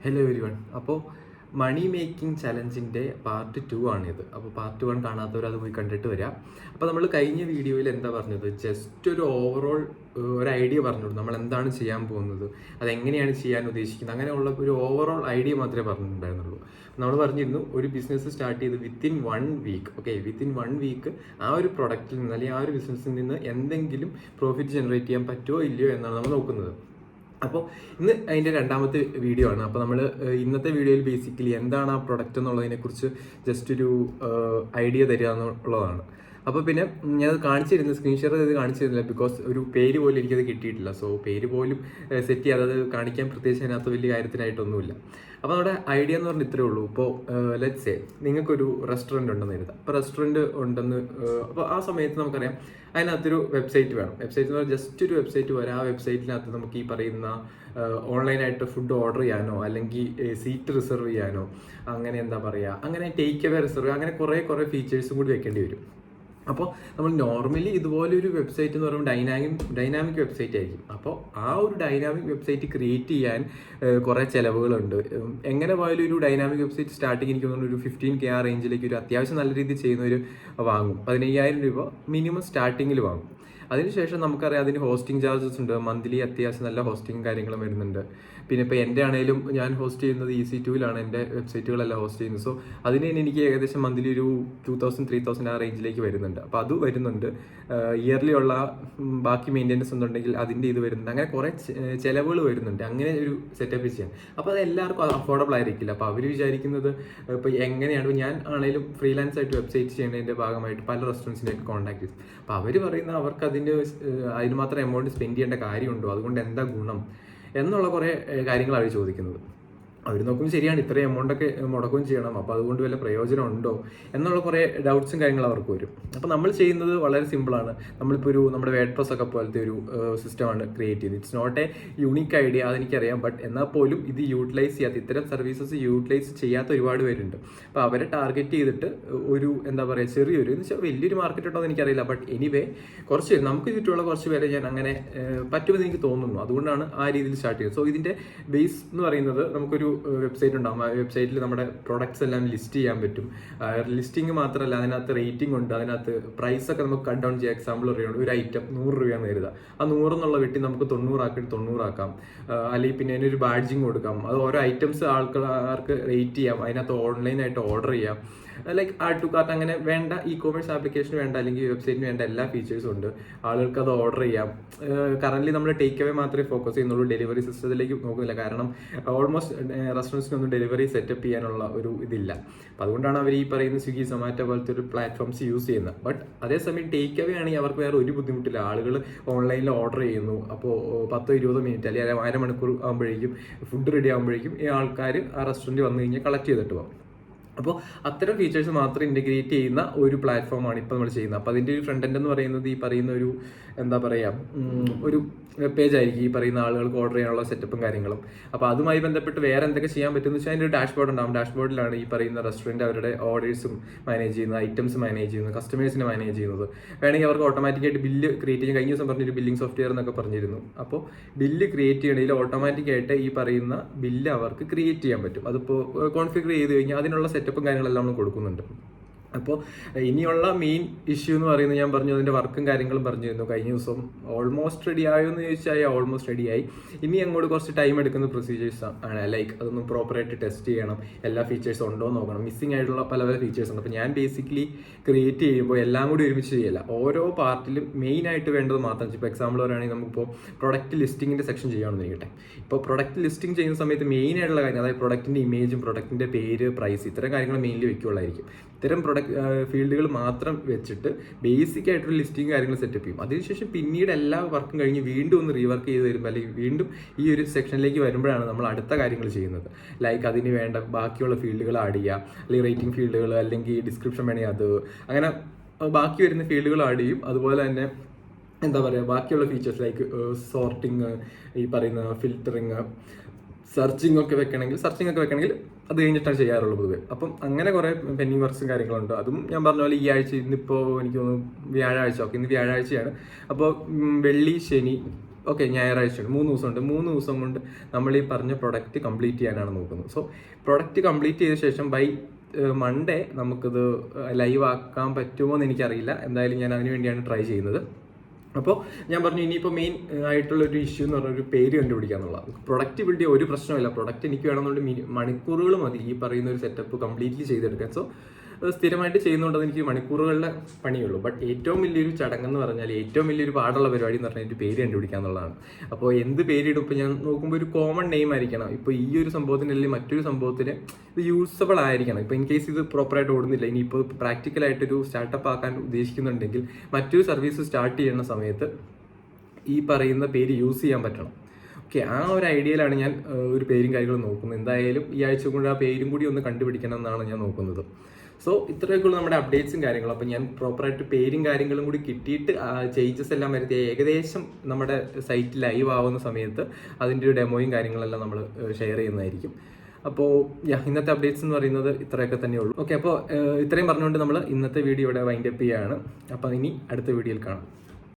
Hello every one. അപ്പോൾ മണി making ചലഞ്ചിൻ്റെ part 2 ആണിത്. അപ്പോൾ പാർട്ട് 1 കാണാത്തവർ അത് പോയി കണ്ടിട്ട് വരാം. അപ്പോൾ നമ്മൾ കഴിഞ്ഞ വീഡിയോയിൽ എന്താ പറഞ്ഞത്, ജസ്റ്റ് ഒരു ഓവറോൾ ഒരു ഐഡിയ പറഞ്ഞുള്ളൂ. നമ്മൾ എന്താണ് ചെയ്യാൻ പോകുന്നത്, അതെങ്ങനെയാണ് ചെയ്യാൻ ഉദ്ദേശിക്കുന്നത്, അങ്ങനെയുള്ള ഒരു ഓവറോൾ ഐഡിയ മാത്രമേ പറഞ്ഞിട്ടുണ്ടായിരുന്നുള്ളൂ. നമ്മൾ പറഞ്ഞിരുന്നു ഒരു ബിസിനസ് സ്റ്റാർട്ട് ചെയ്ത് within 1 week, okay, within 1 week ആ ഒരു പ്രൊഡക്റ്റിൽ നിന്ന് അല്ലെങ്കിൽ ആ ഒരു ബിസിനസ്സിൽ നിന്ന് എന്തെങ്കിലും പ്രോഫിറ്റ് ജനറേറ്റ് ചെയ്യാൻ പറ്റുമോ ഇല്ലയോ എന്നാണ് നമ്മൾ നോക്കുന്നത്. അപ്പോൾ ഇന്ന് അതിൻ്റെ രണ്ടാമത്തെ വീഡിയോ ആണ്. അപ്പോൾ നമ്മൾ ഇന്നത്തെ വീഡിയോയിൽ ബേസിക്കലി എന്താണ് ആ പ്രൊഡക്റ്റ് എന്നുള്ളതിനെക്കുറിച്ച് ജസ്റ്റ് ഒരു ഐഡിയ തരിക എന്നുള്ളതാണ്. അപ്പോൾ പിന്നെ ഞാനത് കാണിച്ചിരുന്നു, സ്ക്രീൻ ഷെയർ ചെയ്ത് കാണിച്ചിരുന്നില്ല, ബിക്കോസ് ഒരു പേര് പോലും എനിക്കത് കിട്ടിയിട്ടില്ല. സോ പേര് പോലും സെറ്റ് ചെയ്യാതെ അത് കാണിക്കാൻ പ്രത്യേകിച്ച് അതിനകത്ത് വലിയ കാര്യത്തിനായിട്ടൊന്നുമില്ല. അപ്പോൾ നമ്മുടെ ഐഡിയ എന്ന് പറഞ്ഞാൽ ഇത്രയേ ഉള്ളൂ. ഇപ്പോൾ ലെറ്റ്സ് സേ നിങ്ങൾക്കൊരു റെസ്റ്റോറൻറ്റ് ഉണ്ടെന്ന് കരുതാം. അപ്പോൾ റെസ്റ്റോറൻറ്റ് ഉണ്ടെന്ന് അപ്പോൾ ആ സമയത്ത് നമുക്കറിയാം അതിനകത്തൊരു വെബ്സൈറ്റ് വേണം. വെബ്സൈറ്റ് എന്ന് പറഞ്ഞാൽ ജസ്റ്റ് ഒരു വെബ്സൈറ്റ് വരെ. ആ വെബ്സൈറ്റിനകത്ത് നമുക്ക് ഈ പറയുന്ന ഓൺലൈനായിട്ട് ഫുഡ് ഓർഡർ ചെയ്യാനോ അല്ലെങ്കിൽ സീറ്റ് റിസർവ് ചെയ്യാനോ അങ്ങനെ എന്താ പറയുക, അങ്ങനെ ടേക്ക് അവേ റിസർവ്, അങ്ങനെ കുറേ ഫീച്ചേഴ്സും കൂടി വെക്കേണ്ടി വരും. അപ്പോൾ നമ്മൾ നോർമലി ഇതുപോലെ ഒരു വെബ്സൈറ്റ് എന്ന് പറയുമ്പോൾ ഡൈനാമിക് വെബ്സൈറ്റ് ആയിരിക്കും. അപ്പോൾ ആ ഒരു ഡൈനാമിക് വെബ്സൈറ്റ് ക്രിയേറ്റ് ചെയ്യാൻ കുറേ ചിലവുകളുണ്ട്. എങ്ങനെ പോയാലും ഒരു ഡൈനാമിക് വെബ്സൈറ്റ് സ്റ്റാർട്ടിങ് എനിക്ക് തോന്നുന്നു ഒരു 15K ആ റേഞ്ചിലേക്ക് ഒരു അത്യാവശ്യം നല്ല രീതിയിൽ ചെയ്യുന്നവർ വാങ്ങും. 15,000 രൂപ മിനിമം സ്റ്റാർട്ടിങ്ങിൽ വാങ്ങും. അതിനുശേഷം നമുക്കറിയാം അതിന് ഹോസ്റ്റിംഗ് ചാർജസ് ഉണ്ട്. മന്ത്ലി അത്യാവശ്യം നല്ല ഹോസ്റ്റിംഗ് കാര്യങ്ങളും വരുന്നുണ്ട്. പിന്നെ ഇപ്പോൾ എൻ്റെ ആണെങ്കിലും ഞാൻ ഹോസ്റ്റ് ചെയ്യുന്നത് EC2-ലാണ് എൻ്റെ വെബ്സൈറ്റുകളെല്ലാം ഹോസ്റ്റ് ചെയ്യുന്നത്. സോ അതിന് എനിക്ക് ഏകദേശം മന്ത്ലി ഒരു 2,000-3,000 ആ റേഞ്ചിലേക്ക് വരുന്നുണ്ട്. അപ്പോൾ അത് വരുന്നുണ്ട്. ഇയർലി ഉള്ള ബാക്കി മെയിൻ്റെനൻസ് എന്നുണ്ടെങ്കിൽ അതിൻ്റെ ഇത് വരുന്നുണ്ട്. അങ്ങനെ കുറേ ചിലവുകൾ വരുന്നുണ്ട്. അങ്ങനെ ഒരു സെറ്റപ്പ് ചെയ്യാൻ അപ്പോൾ അത് എല്ലാവർക്കും അഫോർഡബിൾ ആയിരിക്കില്ല. അപ്പോൾ അവർ വിചാരിക്കുന്നത് ഇപ്പോൾ എങ്ങനെയാണ്, ഞാൻ ആണെങ്കിലും ഫ്രീലാൻസ് ആയിട്ട് വെബ്സൈറ്റ് ചെയ്യുന്നതിൻ്റെ ഭാഗമായിട്ട് പല റെസ്റ്റോറൻറ്റ്സിനെയൊക്കെ കോൺടാക്ട് ചെയ്തു. അപ്പോൾ അവർ പറയുന്നത് അവർക്ക് അതിന് മാത്രം എമൗണ്ട് സ്പെൻഡ് ചെയ്യേണ്ട കാര്യമുണ്ടോ, അതുകൊണ്ട് എന്താ ഗുണം എന്നുള്ള കുറേ കാര്യങ്ങൾ അവർ ചോദിക്കുന്നത്. അവർ നോക്കുമ്പോൾ ശരിയാണ്, ഇത്രയും എമൗണ്ടൊക്കെ മുടക്കുകയും ചെയ്യണം, അപ്പോൾ അതുകൊണ്ട് വല്ല പ്രയോജനം ഉണ്ടോ എന്നുള്ള കുറേ ഡൗട്ട്സും കാര്യങ്ങളും അവർക്ക് വരും. അപ്പോൾ നമ്മൾ ചെയ്യുന്നത് വളരെ സിമ്പിളാണ്. നമ്മളിപ്പോൾ നമ്മുടെ വേഡ്പ്രസ് ഒക്കെ പോലത്തെ ഒരു സിസ്റ്റമാണ് ക്രിയേറ്റ് ചെയ്തത്. It's not a unique idea, അതെനിക്കറിയാം. ബട്ട് എന്നാൽ പോലും ഇത് യൂട്ടിലൈസ് ചെയ്യാത്ത, ഇത്തരം സർവീസസ് യൂട്ടിലൈസ് ചെയ്യാത്ത ഒരുപാട് പേരുണ്ട്. അപ്പോൾ അവരെ ടാർഗറ്റ് ചെയ്തിട്ട് ഒരു എന്താ പറയുക, ചെറിയൊരു എന്ന് വെച്ചാൽ വലിയൊരു മാർക്കറ്റ് ഉണ്ടോ എന്ന് എനിക്കറിയില്ല, ബട്ട് എനിവേ കുറച്ച് നമുക്ക് ചുറ്റുമുള്ള കുറച്ച് പേരെ ഞാൻ അങ്ങനെ പറ്റുമെന്ന് എനിക്ക് തോന്നുന്നു. അതുകൊണ്ടാണ് ആ രീതിയിൽ സ്റ്റാർട്ട് ചെയ്തത്. സോ ഇതിൻ്റെ ബേസ് എന്ന് പറയുന്നത് നമുക്കൊരു വെബ്സൈറ്റ് ഉണ്ടാകും. ആ വെബ്സൈറ്റിൽ നമ്മുടെ പ്രൊഡക്ട്സ് എല്ലാം ലിസ്റ്റ് ചെയ്യാൻ പറ്റും. ലിസ്റ്റിംഗ് മാത്രമല്ല, അതിനകത്ത് റേറ്റിംഗ് ഉണ്ട്, അതിനകത്ത് പ്രൈസ് ഒക്കെ നമുക്ക് കട്ട് ഡൗൺ ചെയ്യാം. എക്സാമ്പിൾ പറയുന്നത് ഒരു ഐറ്റം 100 രൂപയാണെന്ന് കരുതുക. ആ 100 എന്നുള്ള വെട്ടി നമുക്ക് 90 ആക്കാം. അല്ലെങ്കിൽ പിന്നെ അതിനൊരു ബാഡ്ജിങ് കൊടുക്കാം. അത് ഓരോ ഐറ്റംസ് ആൾക്കാർക്ക് റേറ്റ് ചെയ്യാം. അതിനകത്ത് ഓൺലൈനായിട്ട് ഓർഡർ ചെയ്യാം. ലൈക്ക് ആഡ് ടു കാർട്ട്, അങ്ങനെ വേണ്ട ഇ-കോമേഴ്സ് ആപ്ലിക്കേഷന് വേണ്ട അല്ലെങ്കിൽ വെബ്സൈറ്റിന് വേണ്ട എല്ലാ ഫീച്ചേഴ്സും ഉണ്ട്. ആളുകൾക്ക് അത് ഓർഡർ ചെയ്യാം. കറന്റ് നമ്മൾ ടേക്ക് അവേ മാത്രമേ ഫോക്കസ് ചെയ്യുന്നുള്ളൂ, ഡെലിവറി സിസ്റ്റത്തിലേക്ക് നോക്കുന്നില്ല. കാരണം ഓൾമോസ്റ്റ് റെസ്റ്റോറൻറ്റ്സിനൊന്നും ഡെലിവറി സെറ്റപ്പ് ചെയ്യാനുള്ള ഒരു ഇതില്ല. അപ്പോൾ അതുകൊണ്ടാണ് അവർ ഈ പറയുന്ന സ്വിഗ്ഗി, സൊമാറ്റോ പോലത്തെ ഒരു പ്ലാറ്റ്ഫോംസ് യൂസ് ചെയ്യുന്നത്. ബട്ട് അതേസമയം ടേക്ക് അവേ ആണെങ്കിൽ അവർക്ക് വേറെ ഒരു ബുദ്ധിമുട്ടില്ല. ആളുകൾ ഓൺലൈനിൽ ഓർഡർ ചെയ്യുന്നു. അപ്പോൾ 10-20 മിനിറ്റ് അല്ലെങ്കിൽ 1/2 മണിക്കൂർ ആകുമ്പോഴേക്കും ഫുഡ് റെഡി ആകുമ്പോഴേക്കും ഈ ആൾക്കാർ ആ റെസ്റ്റോറൻറ്റ് വന്നു കഴിഞ്ഞാൽ കളക്ട് ചെയ്തിട്ട് പോകും. അപ്പോൾ അത്തരം ഫീച്ചേഴ്സ് മാത്രം ഇൻറ്റഗ്രേറ്റ് ചെയ്യുന്ന ഒരു പ്ലാറ്റ്ഫോമാണ് ഇപ്പോൾ നമ്മൾ ചെയ്യുന്നത്. അപ്പോൾ അതിൻ്റെ ഒരു ഫ്രണ്ട് എൻഡ് എന്ന് പറയുന്നത് ഈ പറയുന്ന ഒരു എന്താ പറയുക, ഒരു വെബ് പേജ് ആയിരിക്കും. ഈ പറയുന്ന ആളുകൾക്ക് ഓർഡർ ചെയ്യാനുള്ള സെറ്റപ്പും കാര്യങ്ങളും. അപ്പോൾ അതുമായി ബന്ധപ്പെട്ട് വേറെ എന്തൊക്കെ ചെയ്യാൻ പറ്റുമെന്ന് വെച്ചാൽ അതിൻ്റെ ഒരു ഡാഷ്ബോർഡ് ഉണ്ടാകും. ഡാഷ്ബോർഡിലാണ് ഈ പറയുന്ന റെസ്റ്റോറൻറ്റ് അവരുടെ ഓർഡേഴ്സും മാനേജ് ചെയ്യുന്നത്, ഐറ്റംസ് മാനേജ് ചെയ്യുന്നത്, കസ്റ്റമേഴ്സിനെ മാനേജ് ചെയ്യുന്നത്. വേണമെങ്കിൽ അവർക്ക് ഓട്ടോമാറ്റിക്കായിട്ട് ബില്ല് ക്രിയേറ്റ് ചെയ്യാൻ, കഴിഞ്ഞ ദിവസം പറഞ്ഞൊരു ബില്ലിംഗ് സോഫ്റ്റ്വെയർ എന്നൊക്കെ പറഞ്ഞിരുന്നു. അപ്പോൾ ബില്ല് ക്രിയേറ്റ് ചെയ്യണമെങ്കിൽ ഓട്ടോമാറ്റിക്കായിട്ട് ഈ പറയുന്ന ബില്ല് അവർക്ക് ക്രിയേറ്റ് ചെയ്യാൻ പറ്റും. അതിപ്പോൾ കോൺഫിഗർ ചെയ്ത് കഴിഞ്ഞാൽ അതിനുള്ള സെറ്റപ്പും കാര്യങ്ങളെല്ലാം നമ്മൾ കൊടുക്കുന്നുണ്ട്. അപ്പോൾ ഇനിയുള്ള മെയിൻ ഇഷ്യൂ എന്ന് പറയുന്നത് ഞാൻ പറഞ്ഞു, അതിൻ്റെ വർക്കും കാര്യങ്ങളും പറഞ്ഞിരുന്നു കഴിഞ്ഞ ദിവസം. ഓൾമോസ്റ്റ് റെഡി ആയോ എന്ന് ചോദിച്ചാൽ ഓൾമോസ്റ്റ് റെഡിയായി. ഇനി അങ്ങോട്ട് കുറച്ച് ടൈം എടുക്കുന്ന പ്രൊസീജിയേഴ്സ് ആണ്. ലൈക്ക് അതൊന്ന് പ്രോപ്പറായിട്ട് ടെസ്റ്റ് ചെയ്യണം, എല്ലാ ഫീച്ചേഴ്സും ഉണ്ടോ എന്ന് നോക്കണം. മിസ്സിംഗ് ആയിട്ടുള്ള പല ഫീച്ചേഴ്സ് ഉണ്ട്. അപ്പോൾ ഞാൻ ബേസിക്കലി ക്രിയേറ്റ് ചെയ്യുമ്പോൾ എല്ലാം കൂടി ഒരുമിച്ച് ചെയ്യില്ല, ഓരോ പാർട്ടിലും മെയിൻ ആയിട്ട് വേണ്ടത് മാത്രം. ഇപ്പോൾ എക്സാമ്പിൾ പറയുകയാണെങ്കിൽ നമുക്കിപ്പോൾ പ്രൊഡക്റ്റ് ലിസ്റ്റിങ്ങിൻ്റെ സെക്ഷൻ ചെയ്യാമെന്ന് ഇരിക്കട്ടെ. ഇപ്പോൾ പ്രൊഡക്റ്റ് ലിസ്റ്റിംഗ് ചെയ്യുന്ന സമയത്ത് മെയിൻ ആയിട്ടുള്ള കാര്യം, അതായത് പ്രൊഡക്റ്റിൻ്റെ ഇമേജും പ്രൊഡക്റ്റിൻ്റെ പേര്, പ്രൈസ്, ഇത്തരം കാര്യങ്ങൾ മെയിൻലി വെക്കുകയുള്ളായിരിക്കും. ഇത്തരം ഫീൽഡുകൾ മാത്രം വെച്ചിട്ട് ബേസിക് ആയിട്ടൊരു ലിസ്റ്റിംഗ് കാര്യങ്ങൾ സെറ്റപ്പ് ചെയ്യും. അതിനുശേഷം പിന്നീട് എല്ലാ വർക്കും കഴിഞ്ഞ് വീണ്ടും ഒന്ന് റീവർക്ക് ചെയ്ത് വരുമ്പോൾ അല്ലെങ്കിൽ വീണ്ടും ഈ ഒരു സെക്ഷനിലേക്ക് വരുമ്പോഴാണ് നമ്മൾ അടുത്ത കാര്യങ്ങൾ ചെയ്യുന്നത്. ലൈക്ക് അതിന് വേണ്ട ബാക്കിയുള്ള ഫീൽഡുകൾ ആഡ് ചെയ്യുക, അല്ലെങ്കിൽ റേറ്റിംഗ് ഫീൽഡുകൾ, അല്ലെങ്കിൽ ഡിസ്ക്രിപ്ഷൻ വേണമെങ്കിൽ അത്, അങ്ങനെ ബാക്കി വരുന്ന ഫീൽഡുകൾ ആഡ് ചെയ്യും. അതുപോലെ തന്നെ എന്താ പറയുക, ബാക്കിയുള്ള ഫീച്ചേഴ്സ് ലൈക്ക് സോർട്ടിങ്, ഈ പറയുന്ന ഫിൽറ്ററിങ്, സെർച്ചിങ് ഒക്കെ വെക്കണമെങ്കിൽ അത് കഴിഞ്ഞിട്ടാണ് ചെയ്യാറുള്ളത് പൊതുവെ. അപ്പം അങ്ങനെ കുറേ പെൻഡിങ് വർക്ക്സും കാര്യങ്ങളുണ്ട്. അതും ഞാൻ പറഞ്ഞ പോലെ ഈ ആഴ്ച, ഇന്നിപ്പോൾ എനിക്ക് തോന്നുന്നു വ്യാഴാഴ്ച, ഇന്ന് വ്യാഴാഴ്ചയാണ്. അപ്പോൾ വെള്ളി, ശനി, ഓക്കെ ഞായറാഴ്ച ഉണ്ട്, 3 ദിവസമുണ്ട്. 3 ദിവസം കൊണ്ട് നമ്മൾ ഈ പറഞ്ഞ പ്രൊഡക്റ്റ് കംപ്ലീറ്റ് ചെയ്യാനാണ് നോക്കുന്നത്. സോ പ്രൊഡക്റ്റ് കംപ്ലീറ്റ് ചെയ്ത ശേഷം ബൈ മൺഡേ നമുക്കിത് ലൈവ് ആക്കാൻ പറ്റുമോ എന്ന് എനിക്കറിയില്ല. എന്തായാലും ഞാൻ അതിന് വേണ്ടിയാണ് ട്രൈ ചെയ്യുന്നത്. അപ്പോൾ ഞാൻ പറഞ്ഞു ഇനിയിപ്പോൾ മെയിൻ ആയിട്ടുള്ള ഒരു ഇഷ്യൂ എന്ന് പറഞ്ഞാൽ ഒരു പേര് കണ്ടുപിടിക്കുക എന്നുള്ളത്. പ്രൊഡക്റ്റ് ബിൽഡ് ചെയ്യാൻ ഒരു പ്രശ്നമില്ല, പ്രൊഡക്റ്റ് എനിക്ക് വേണമെന്നുണ്ടെങ്കിൽ മണിക്കൂറുകൾ മതി ഈ പറയുന്ന ഒരു സെറ്റപ്പ് കംപ്ലീറ്റ്ലി ചെയ്തെടുക്കാൻ. സോ സ്ഥിരമായിട്ട് ചെയ്യുന്നതുകൊണ്ട് അതെനിക്ക് മണിക്കൂറുകളുടെ പണിയുള്ളൂ. ബട്ട് ഏറ്റവും വലിയൊരു ചടങ്ങെന്ന് പറഞ്ഞാൽ, ഏറ്റവും വലിയൊരു പാടുള്ള പരിപാടി എന്ന് പറഞ്ഞാൽ ഒരു പേര് കണ്ടുപിടിക്കുക എന്നുള്ളതാണ്. അപ്പോൾ എന്ത് പേരിടും? ഇപ്പോൾ ഞാൻ നോക്കുമ്പോൾ ഒരു കോമൺ നെയിം ആയിരിക്കണം. ഇപ്പോൾ ഈ ഒരു സംഭവത്തിന് അല്ലെങ്കിൽ മറ്റൊരു സംഭവത്തിന് ഇത് യൂസബിൾ ആയിരിക്കണം. ഇപ്പോൾ ഇൻ കേസ് ഇത് പ്രോപ്പറായിട്ട് ഓടുന്നില്ല, ഇനിയിപ്പോൾ പ്രാക്ടിക്കലായിട്ടൊരു സ്റ്റാർട്ടപ്പ് ആക്കാൻ ഉദ്ദേശിക്കുന്നുണ്ടെങ്കിൽ, മറ്റൊരു സർവീസ് സ്റ്റാർട്ട് ചെയ്യുന്ന സമയത്ത് ഈ പറയുന്ന പേര് യൂസ് ചെയ്യാൻ പറ്റണം. ഓക്കെ, ആ ഒരു ഐഡിയയിലാണ് ഞാൻ ഒരു പേരും കാര്യങ്ങളും നോക്കുന്നത്. എന്തായാലും ഈ ആഴ്ച കൊണ്ട് ആ പേരും കൂടി ഒന്ന് കണ്ടുപിടിക്കണം എന്നാണ് ഞാൻ നോക്കുന്നത്. സോ ഇത്രയൊക്കെയുള്ള നമ്മുടെ അപ്ഡേറ്റ്സും കാര്യങ്ങളും. അപ്പോൾ ഞാൻ പ്രോപ്പറായിട്ട് പേരും കാര്യങ്ങളും കൂടി കിട്ടിയിട്ട് ചേഞ്ചസ് എല്ലാം വരുത്തി ഏകദേശം നമ്മുടെ സൈറ്റ് ലൈവ് ആവുന്ന സമയത്ത് അതിൻ്റെ ഒരു ഡെമോയും കാര്യങ്ങളെല്ലാം നമ്മൾ ഷെയർ ചെയ്യുന്നതായിരിക്കും. അപ്പോൾ ഇന്നത്തെ അപ്ഡേറ്റ്സ് എന്ന് പറയുന്നത് ഇത്രയൊക്കെ തന്നെ ഉള്ളൂ. ഓക്കെ, അപ്പോൾ ഇത്രയും പറഞ്ഞുകൊണ്ട് നമ്മൾ ഇന്നത്തെ വീഡിയോ ഇവിടെ വൈൻഡ് അപ്പ് ചെയ്യുകയാണ്. അപ്പോൾ ഇനി അടുത്ത വീഡിയോയിൽ കാണാം.